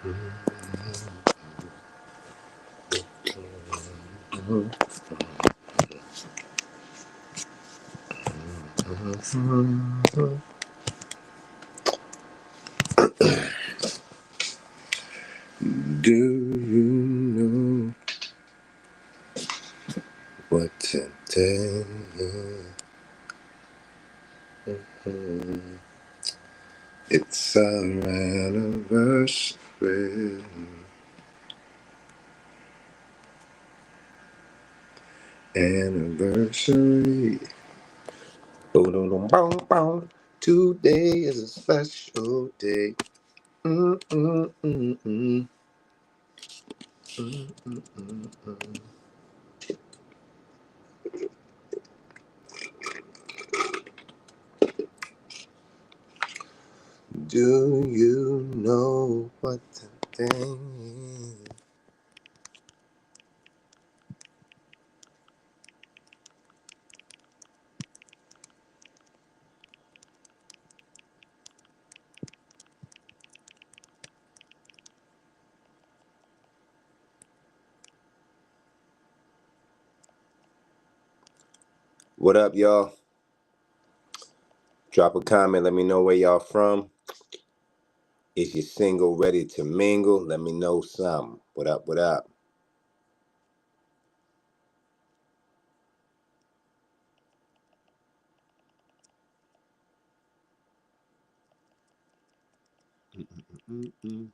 Do you know what today is? It's our anniversary. Anniversary. Boom, boom, boom. Today is a special day. Mm, mm, mm, mm. Mm, mm, mm, mm. Do you know what today is? What up, y'all? Drop a comment. Let me know where y'all from. Is you single, ready to mingle? Let me know something. What up, what up? Mm-mm-mm-mm.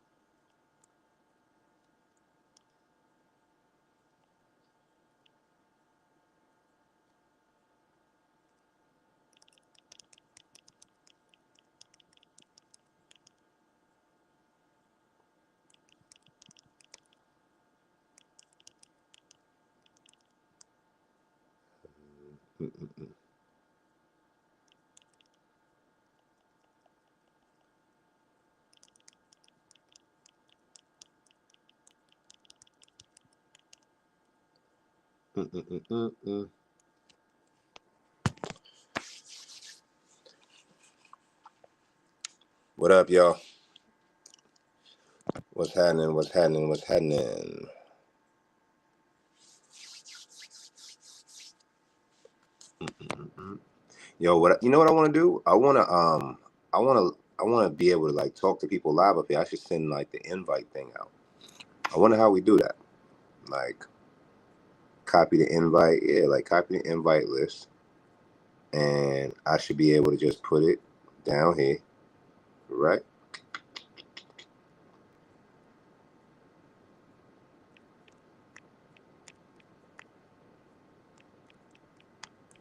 Mm-mm-mm. Mm-mm-mm-mm. What up, y'all? What's happening? What's happening? What's happening? Mm-mm-mm. Yo, what you know what I want to do? I wanna be able to like talk to people live up here. I should send like the invite thing out. I wonder how we do that. Like copy the invite, yeah, like copy the invite list, and I should be able to just put it down here, right?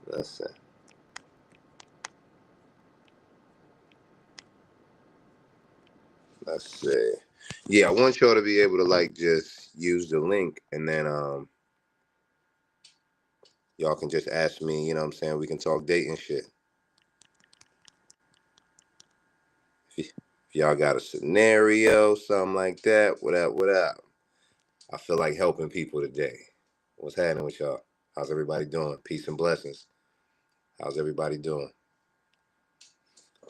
Let's see. Let's see. Yeah, I want y'all to be able to like just use the link, and then y'all can just ask me. You know what I'm saying? We can talk dating shit. If y'all got a scenario, something like that, what up? What up? I feel like helping people today. What's happening with y'all? How's everybody doing? Peace and blessings. How's everybody doing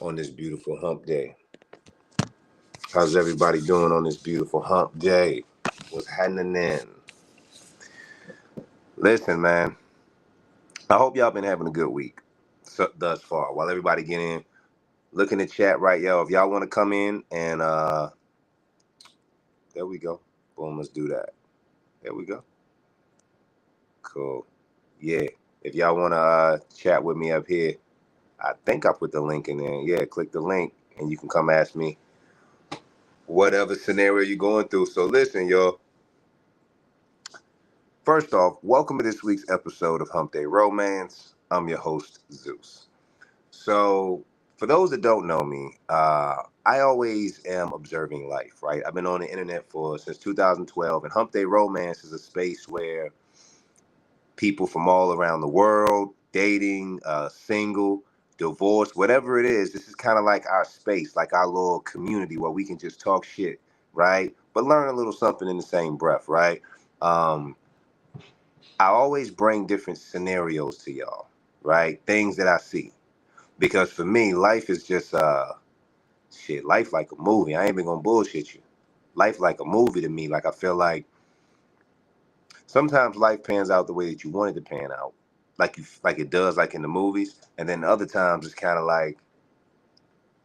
on this beautiful hump day? How's everybody doing on this beautiful hump day? What's happening then? Listen, man. I hope y'all been having a good week thus far. While everybody get in, look in the chat right, yo. If y'all want to come in and there we go. Boom, let's do that. There we go. Cool. Yeah. If y'all want to chat with me up here, I think I put the link in there. Yeah, click the link and you can come ask me whatever scenario you're going through. So listen, y'all. First off, welcome to this week's episode of Hump Day Romance. I'm your host, Zeus. So, for those that don't know me, I always am observing life, right? I've been on the internet since 2012, and Hump Day Romance is a space where people from all around the world, dating, single, divorced, whatever it is, this is kind of like our space, like our little community where we can just talk shit, right? But learn a little something in the same breath, right? Um, I always bring different scenarios to y'all, right? Things that I see. Because for me, life is just shit, life like a movie. I ain't even gonna bullshit you. life like a movie to me. Like I feel like sometimes life pans out the way that you want it to pan out, like it does, like in the movies, and then other times it's kind of like,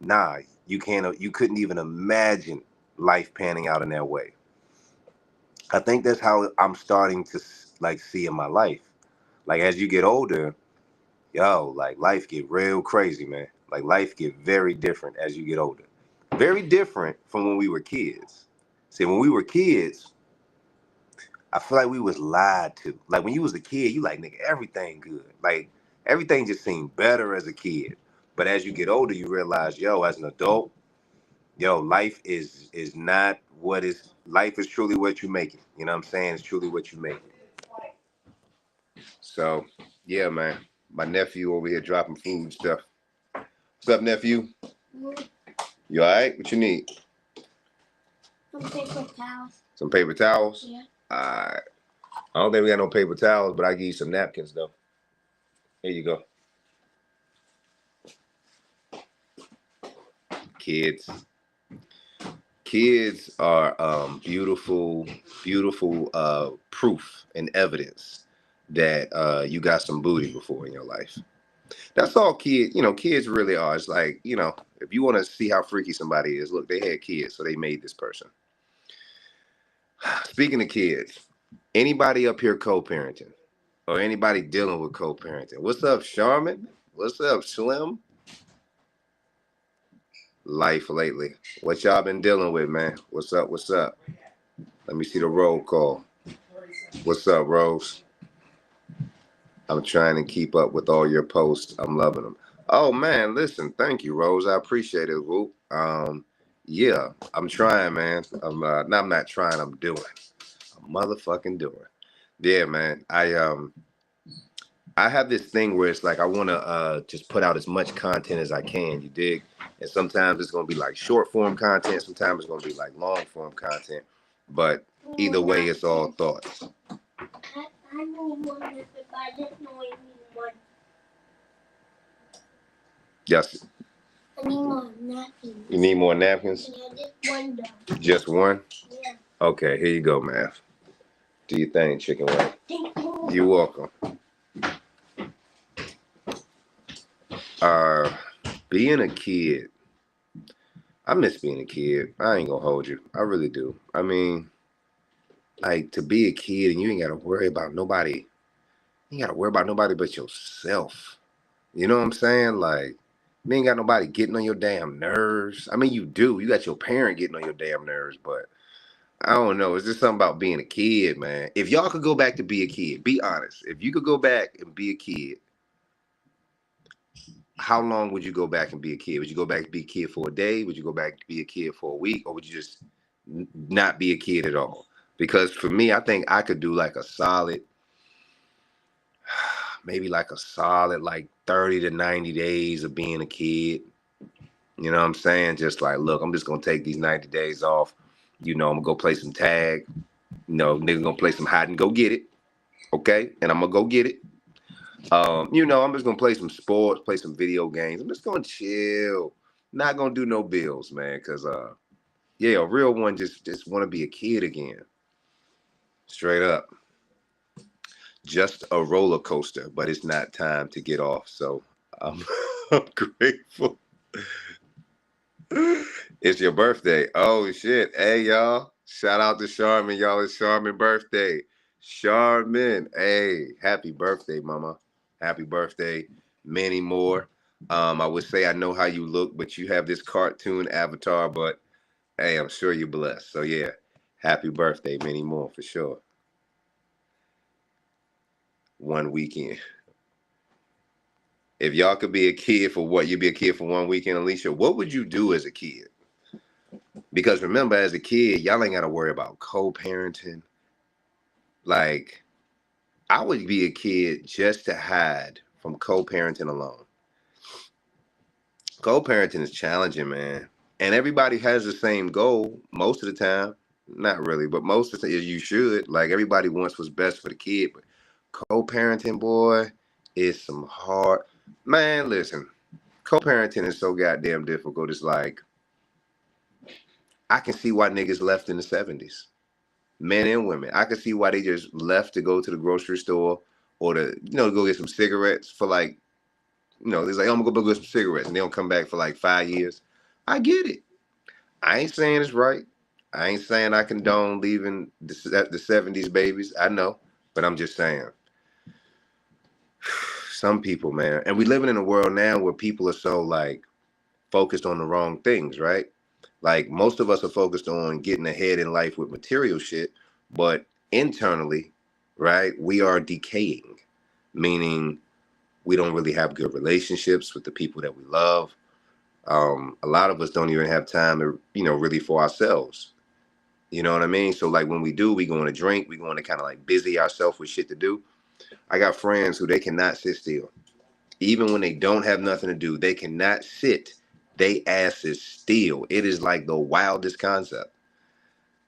nah, you couldn't even imagine life panning out in that way. I think that's how I'm starting to like see in my life. Like as you get older, yo, like life get real crazy, man. Like life get very different as you get older. Very different from when we were kids. See, when we were kids, I feel like we was lied to. Like when you was a kid, you like, nigga, everything good. Like everything just seemed better as a kid. But as you get older, you realize, yo, as an adult, yo, life is not what is life is truly what you make it. You know what I'm saying? It's truly what you make it. So yeah, man. My nephew over here dropping food stuff. What's up, nephew? You alright? What you need? Some paper towels. Some paper towels? Yeah. Alright. I don't think we got no paper towels, but I give you some napkins though. Here you go. Kids. Kids are beautiful, beautiful proof and evidence that you got some booty before in your life. That's all kids really are. It's like, if you want to see how freaky somebody is, look, they had kids, so they made this person. Speaking of kids, anybody up here co-parenting or anybody dealing with co-parenting? What's up, Charmin? What's up, Slim? Life lately. What y'all been dealing with, man? What's up? What's up? Let me see the roll call. What's up, Rose? I'm trying to keep up with all your posts. I'm loving them. Oh man, listen, thank you, Rose. I appreciate it. Whoop. Yeah, I'm trying, man. I'm not trying. I'm doing. I'm motherfucking doing. Yeah, man. I have this thing where it's like I want to just put out as much content as I can. You dig? And sometimes it's gonna be like short form content. Sometimes it's gonna be like long form content. But either way, it's all thoughts. I know one, but I just know I need one. Yes. I need more napkins. You need more napkins? Yeah, just one though. Just one? Yeah. Okay, here you go, man. Do your thing, chicken wing. Thank you. You're welcome. Being a kid, I miss being a kid. I ain't gonna hold you. I really do. I mean, like to be a kid and you ain't gotta worry about nobody. You ain't gotta worry about nobody but yourself. You know what I'm saying? Like, you ain't got nobody getting on your damn nerves. I mean, you do. You got your parent getting on your damn nerves, but I don't know. It's just something about being a kid, man. If y'all could go back to be a kid, be honest. If you could go back and be a kid, how long would you go back and be a kid? Would you go back to be a kid for a day? Would you go back to be a kid for a week? Or would you just not be a kid at all? Because for me, I think I could do like a solid, maybe like a solid like 30 to 90 days of being a kid. You know what I'm saying? Just like, look, I'm just going to take these 90 days off. I'm going to go play some tag. Nigga going to play some hide and go get it. Okay? And I'm going to go get it. I'm just going to play some sports, play some video games. I'm just going to chill. Not going to do no bills, man. Because, a real one just want to be a kid again. Straight up. Just a roller coaster, but it's not time to get off. So I'm grateful. It's your birthday. Oh shit. Hey y'all. Shout out to Charmin, y'all. It's Charmin's birthday. Charmin. Hey, happy birthday, mama. Happy birthday. Many more. I would say I know how you look, but you have this cartoon avatar, but hey, I'm sure you're blessed. So yeah, happy birthday, many more for sure. One weekend. If y'all could be a kid for what? You'd be a kid for one weekend, Alicia. What would you do as a kid? Because remember, as a kid, y'all ain't got to worry about co-parenting. Like, I would be a kid just to hide from co-parenting alone. Co-parenting is challenging, man. And everybody has the same goal most of the time. Not really, but most of the time, you should. Like, everybody wants what's best for the kid. But co-parenting, boy, is some hard... Man, listen. Co-parenting is so goddamn difficult. It's like... I can see why niggas left in the 70s. Men and women. I can see why they just left to go to the grocery store or to, go get some cigarettes for like, it's like, I'm gonna go get some cigarettes and they don't come back for like 5 years. I get it. I ain't saying it's right. I ain't saying I condone leaving the 70s babies. I know. But I'm just saying, some people, man, and we living in a world now where people are so like focused on the wrong things, right? Like most of us are focused on getting ahead in life with material shit, but internally, right, we are decaying, meaning we don't really have good relationships with the people that we love. A lot of us don't even have time to, really for ourselves. You know what I mean? So like when we do, we going to drink, we going to kind of like busy ourselves with shit to do. I got friends who they cannot sit still. Even when they don't have nothing to do, they cannot sit they asses still. It is like the wildest concept.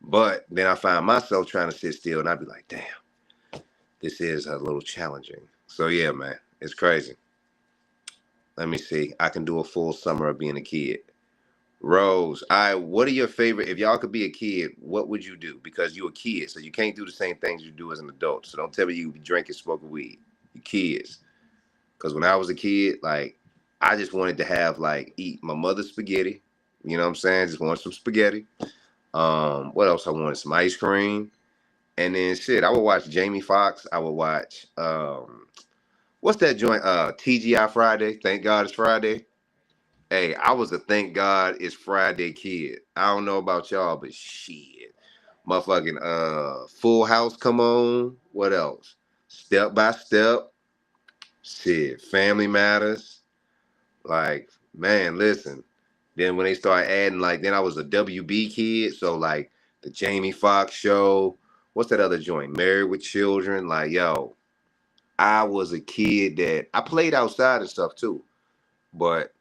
But then I find myself trying to sit still and I'd be like, damn, this is a little challenging. So yeah, man, it's crazy. Let me see. I can do a full summer of being a kid. Rose, what are your favorite? If y'all could be a kid, what would you do? Because you're a kid, so you can't do the same things you do as an adult. So don't tell me you be drinking, smoking weed. You kids. Because when I was a kid, like, I just wanted to have, like, eat my mother's spaghetti. You know what I'm saying? Just wanted some spaghetti. What else I wanted? Some ice cream. And then, shit, I would watch Jamie Foxx. I would watch, what's that joint? TGI Friday. Thank God it's Friday. Hey, I was a Thank God It's Friday kid. I don't know about y'all, but shit. Motherfucking Full House come on. What else? Step by Step. Shit. Family Matters. Like, man, listen. Then when they start adding, like, then I was a WB kid. So, like, the Jamie Foxx show. What's that other joint? Married with Children. Like, yo, I was a kid that I played outside and stuff too. But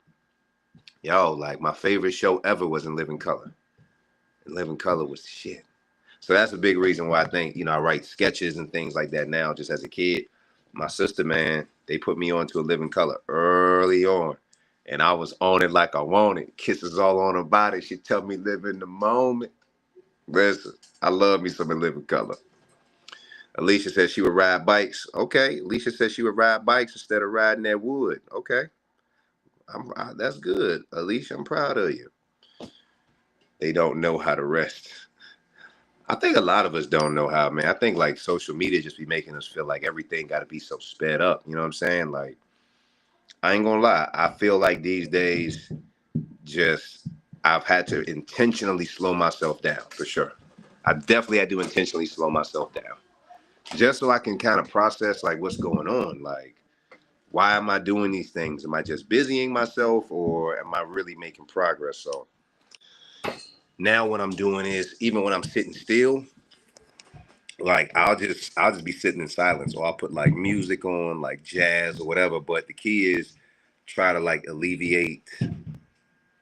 yo, like my favorite show ever was In Living Color. And Living Color was shit. So that's a big reason why I think, I write sketches and things like that now, just as a kid. My sister, man, they put me on to A Living Color early on. And I was on it like I wanted. Kisses all on her body. She tell me live in the moment. Listen, I love me some In Living Color. Alicia said she would ride bikes. Okay. Alicia said she would ride bikes instead of riding that wood. Okay. That's good. Alicia, I'm proud of you. They don't know how to rest. I think a lot of us don't know how, man. I think like social media just be making us feel like everything got to be so sped up. You know what I'm saying? Like, I ain't gonna lie. I feel like these days, just I've had to intentionally slow myself down for sure. I definitely had to intentionally slow myself down just so I can kind of process like what's going on. Like, why am I doing these things? Am I just busying myself or am I really making progress? So now what I'm doing is even when I'm sitting still, like I'll just be sitting in silence or I'll put like music on, like jazz or whatever. But the key is try to like alleviate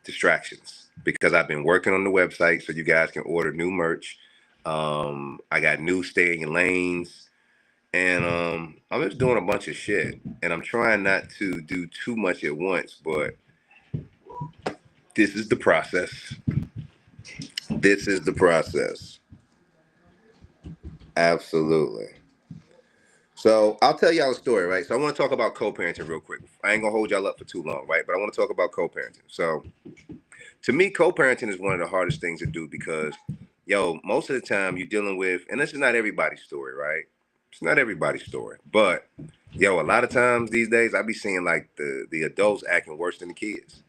distractions because I've been working on the website so you guys can order new merch. I got new stay in your lanes. And I'm just doing a bunch of shit. And I'm trying not to do too much at once, but this is the process. This is the process. Absolutely. So I'll tell y'all a story, right? So I want to talk about co-parenting real quick. I ain't gonna hold y'all up for too long, right? But I want to talk about co-parenting. So to me, co-parenting is one of the hardest things to do because, yo, most of the time you're dealing with, and this is not everybody's story, right? It's not everybody's story, but yo, a lot of times these days I be seeing like the adults acting worse than the kids.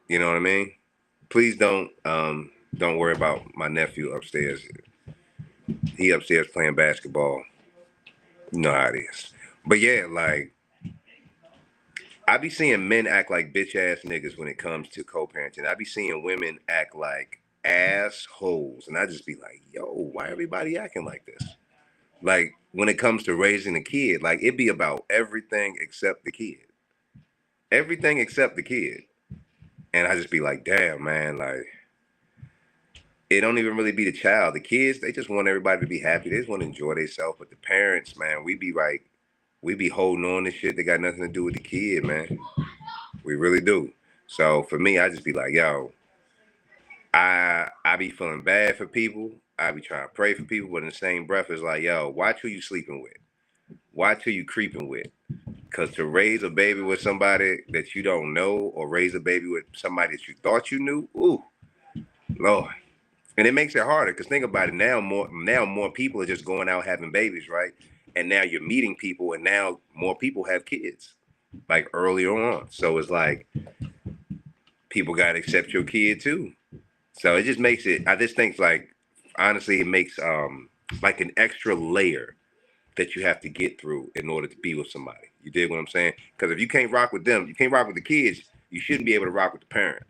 You know what I mean? Please don't worry about my nephew upstairs. He upstairs playing basketball. You know how it is. But yeah, like I be seeing men act like bitch ass niggas when it comes to co-parenting. I be seeing women act like assholes, and I just be like, yo, why everybody acting like this? Like when it comes to raising a kid, like it be about everything except the kid. Everything except the kid. And I just be like, damn, man, like it don't even really be the child. The kids, they just want everybody to be happy. They just want to enjoy themselves. But the parents, man, we be holding on to shit that got nothing to do with the kid, man. We really do. So for me, I just be like, yo, I be feeling bad for people. I be trying to pray for people, but in the same breath, it's like, yo, watch who you sleeping with. Watch who you creeping with. Because to raise a baby with somebody that you don't know, or raise a baby with somebody that you thought you knew, ooh, Lord. And it makes it harder, because think about it, now more people are just going out having babies, right? And now you're meeting people, and now more people have kids, like earlier on. So it's like people got to accept your kid too. So it just makes it, I just think, like, honestly, it makes like an extra layer that you have to get through in order to be with somebody. You dig what I'm saying? Because if you can't rock with them, you can't rock with the kids, you shouldn't be able to rock with the parent.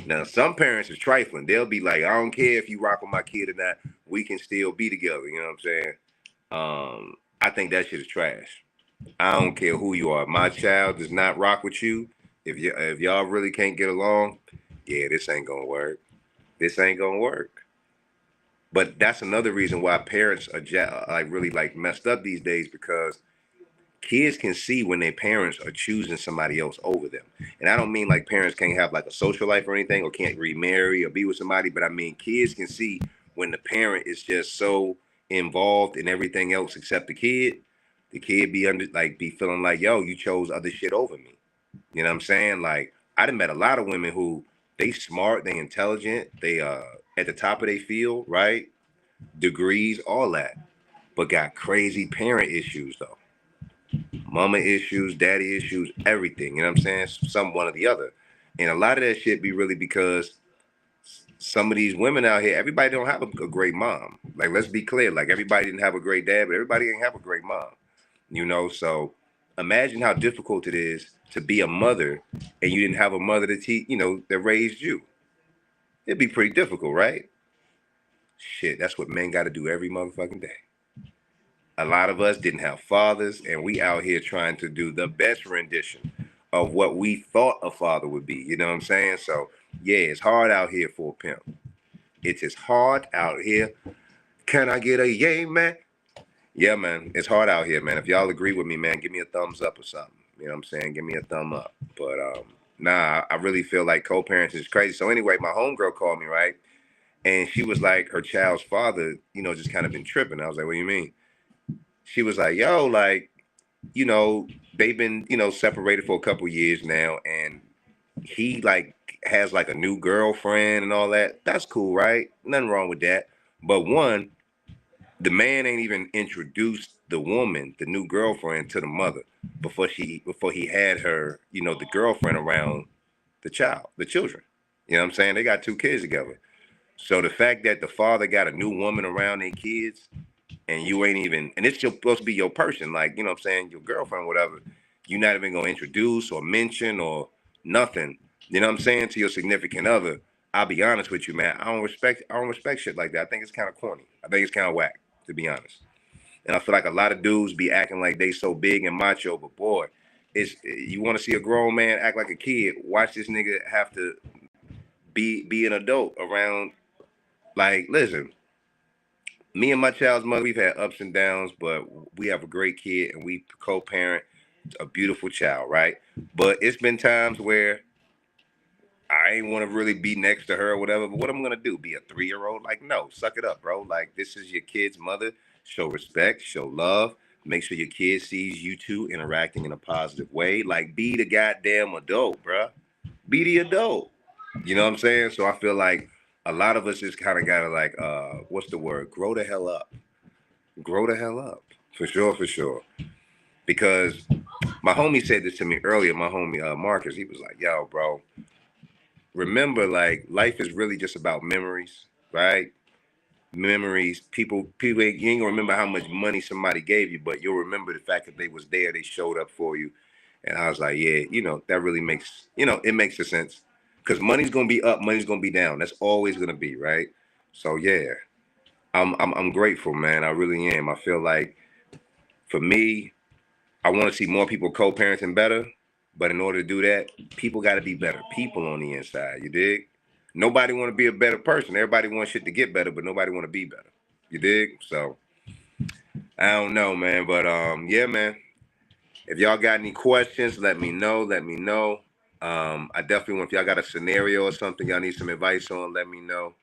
Now, some parents are trifling. They'll be like, I don't care if you rock with my kid or not, we can still be together. You know what I'm saying? I think that shit is trash. I don't care who you are. If my child does not rock with you, if y'all really can't get along, yeah, this ain't gonna work. This ain't gonna work. But that's another reason why parents are like really like messed up these days, because kids can see when their parents are choosing somebody else over them. And I don't mean like parents can't have like a social life or anything, or can't remarry or be with somebody, but I mean kids can see when the parent is just so involved in everything else except the kid be under, like, be feeling like, yo, you chose other shit over me. You know what I'm saying? Like, I done met a lot of women who, they smart, they intelligent, they at the top of their field, right? Degrees, all that, but got crazy parent issues though. Mama issues, daddy issues, everything. You know what I'm saying? Some one or the other. And a lot of that shit be really because some of these women out here, everybody don't have a great mom. Like, let's be clear. Like, everybody didn't have a great dad, but everybody didn't have a great mom. You know, so imagine how difficult it is to be a mother and you didn't have a mother to teach, that raised you. It'd be pretty difficult, right? Shit, that's what men got to do every motherfucking day. A lot of us didn't have fathers, and we out here trying to do the best rendition of what we thought a father would be. You know what I'm saying? So, yeah, it's hard out here for a pimp. It is hard out here. Can I get a yay, man? Yeah, man, it's hard out here, man. If y'all agree with me, man, give me a thumbs up or something. You know what I'm saying? Give me a thumb up. But nah, I really feel like co-parenting is crazy. So anyway, my homegirl called me, right? And she was like, her child's father, just kind of been tripping. I was like, what do you mean? She was like, yo, like, they've been, separated for a couple years now, and he like has like a new girlfriend and all that. That's cool, right? Nothing wrong with that. But one, the man ain't even introduced the woman, the new girlfriend, to the mother before he had her, the girlfriend around the children. You know what I'm saying? They got two kids together. So the fact that the father got a new woman around their kids, and you ain't even, and it's supposed to be your person, like, you know what I'm saying, your girlfriend, whatever, you're not even gonna introduce or mention or nothing, you know what I'm saying, to your significant other. I'll be honest with you, man. I don't respect shit like that. I think it's kind of corny. I think it's kind of whack, to be honest. And I feel like a lot of dudes be acting like they so big and macho, but boy, it's, you want to see a grown man act like a kid, watch this nigga have to be an adult around. Like, listen, me and my child's mother, we've had ups and downs, but we have a great kid and we co-parent a beautiful child, right? But it's been times where I ain't want to really be next to her or whatever. But what I'm gonna do? Be a 3-year-old? Like, no, suck it up, bro. Like, this is your kid's mother. Show respect, show love. Make sure your kid sees you two interacting in a positive way. Like, be the goddamn adult, bro. Be the adult. You know what I'm saying? So I feel like a lot of us just kind of gotta, like, what's the word? Grow the hell up. Grow the hell up. For sure, for sure. Because my homie said this to me earlier, my homie Marcus, he was like, yo, bro, remember, like, life is really just about memories, right? Memories. People you ain't gonna remember how much money somebody gave you, but you'll remember the fact that they was there, they showed up for you. And I was like, yeah, that really makes, it makes a sense. Because money's gonna be up, money's gonna be down. That's always gonna be, right? So yeah, I'm grateful, man. I really am. I feel like, for me, I want to see more people co-parenting better, but in order to do that, people got to be better people on the inside. You dig? Nobody want to be a better person. Everybody wants shit to get better, but nobody want to be better. You dig? So I don't know, man, but yeah, man. If y'all got any questions, let me know. Let me know. I definitely want, if y'all got a scenario or something y'all need some advice on, let me know.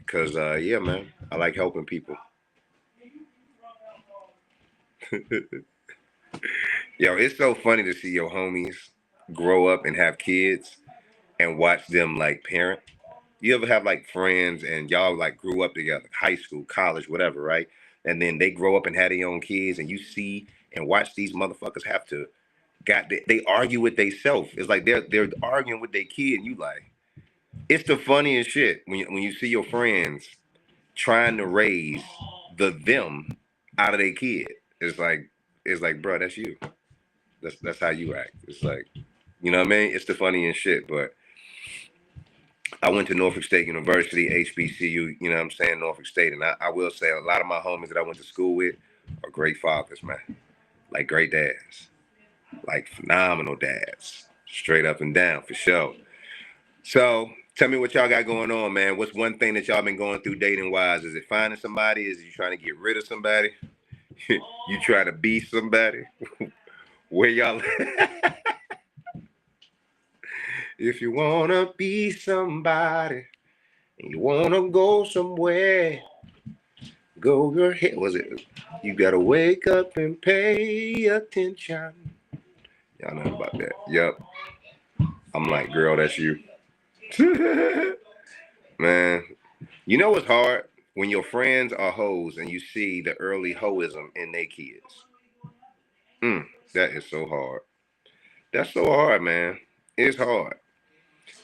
Cause yeah, man, I like helping people. Yo, it's so funny to see your homies grow up and have kids and watch them like parent. You ever have like friends and y'all like grew up together, high school, college, whatever, right? And then they grow up and have their own kids, and you see and watch these motherfuckers have to they argue with themselves. It's like they're arguing with their kid, and you like, it's the funniest shit when you see your friends trying to raise them out of their kid. It's like, bro, that's you. That's how you act. It's like, you know what I mean? It's the funniest shit. But I went to Norfolk State University, HBCU, you know what I'm saying, Norfolk State. And I will say a lot of my homies that I went to school with are great fathers, man. Like great dads. Like phenomenal dads. Straight up and down, for sure. So tell me what y'all got going on, man. What's one thing that y'all been going through dating wise? Is it finding somebody? Is it you trying to get rid of somebody? You try to be somebody? Where y'all? If you wanna be somebody and you wanna go somewhere, go your head. Was it? You gotta wake up and pay attention. Y'all know about that. Yep. I'm like, girl, that's you. Man, you know what's hard? When your friends are hoes and you see the early hoism in their kids. That is so hard. That's so hard, man. It's hard.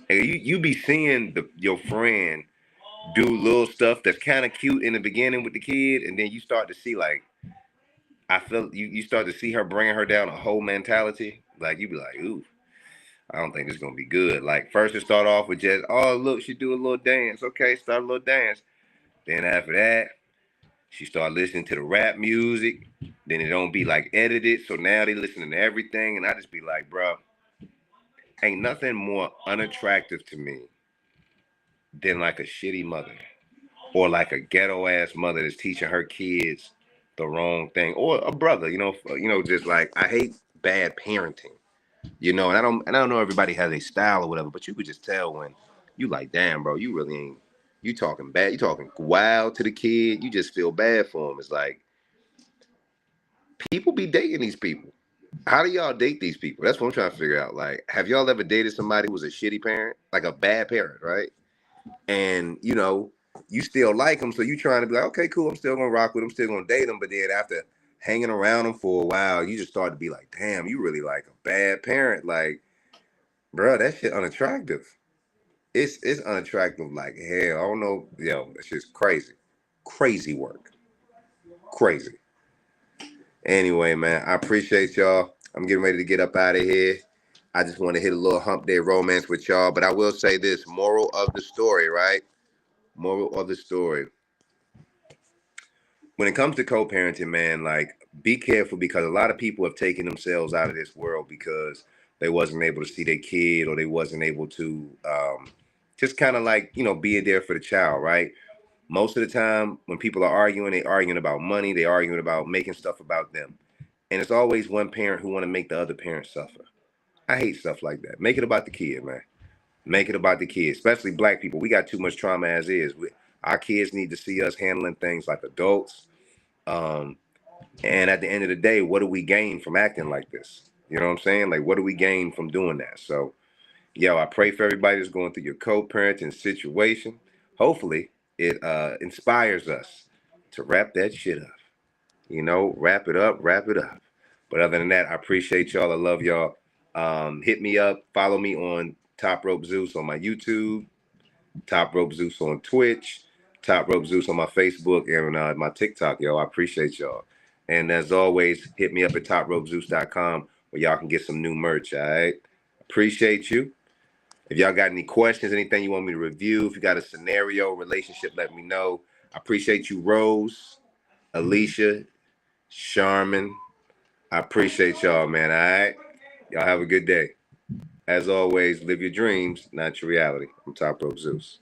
And you be seeing your friend do little stuff that's kind of cute in the beginning with the kid, and then you start to see like, I feel you start to see her bringing her down a whole mentality. Like you be like, ooh, I don't think this is gonna be good. Like first it start off with just, oh look, she do a little dance. Okay, start a little dance. Then after that, she start listening to the rap music. Then it don't be like edited, so now they listening to everything, and I just be like, bro, ain't nothing more unattractive to me than like a shitty mother. Or like a ghetto ass mother that's teaching her kids the wrong thing, or a brother, just like, I hate bad parenting, and I don't know everybody has a style or whatever, but you could just tell when you like, damn, bro, you really ain't, you talking bad, you talking wild to the kid, you just feel bad for him. It's like people be dating these people. How do y'all date these people? That's what I'm trying to figure out. Like, have y'all ever dated somebody who was a shitty parent, like a bad parent, right? And you still like them, so you trying to be like, okay, cool, I'm still gonna rock with them, still gonna date them. But then after hanging around them for a while, you just start to be like, damn, you really like a bad parent. Like, bro, that shit unattractive. It's unattractive like hell. I don't know, that's just crazy work, crazy. Anyway, man, I appreciate y'all. I'm getting ready to get up out of here. I just want to hit a little hump day romance with y'all, but I will say this: moral of the story, right? Moral of the story. When it comes to co-parenting, man, like, be careful, because a lot of people have taken themselves out of this world because they wasn't able to see their kid, or they wasn't able to just kind of like, being there for the child, right? Most of the time when people are arguing, they arguing about money, they arguing about making stuff about them. And it's always one parent who want to make the other parent suffer. I hate stuff like that. Make it about the kid, man. Make it about the kids, especially black people. We got too much trauma as is. Our kids need to see us handling things like adults. And at the end of the day, what do we gain from acting like this? You know what I'm saying? Like, what do we gain from doing that? So, I pray for everybody that's going through your co-parenting situation. Hopefully, it inspires us to wrap that shit up. Wrap it up, wrap it up. But other than that, I appreciate y'all. I love y'all. Hit me up. Follow me on Top Rope Zeus on my YouTube, Top Rope Zeus on Twitch, Top Rope Zeus on my Facebook, and my TikTok, yo. I appreciate y'all. And as always, hit me up at topropezeus.com where y'all can get some new merch, all right? Appreciate you. If y'all got any questions, anything you want me to review, if you got a scenario, relationship, let me know. I appreciate you, Rose, Alicia, Charmin. I appreciate y'all, man, all right? Y'all have a good day. As always, live your dreams, not your reality. I'm Top Rope Zeus.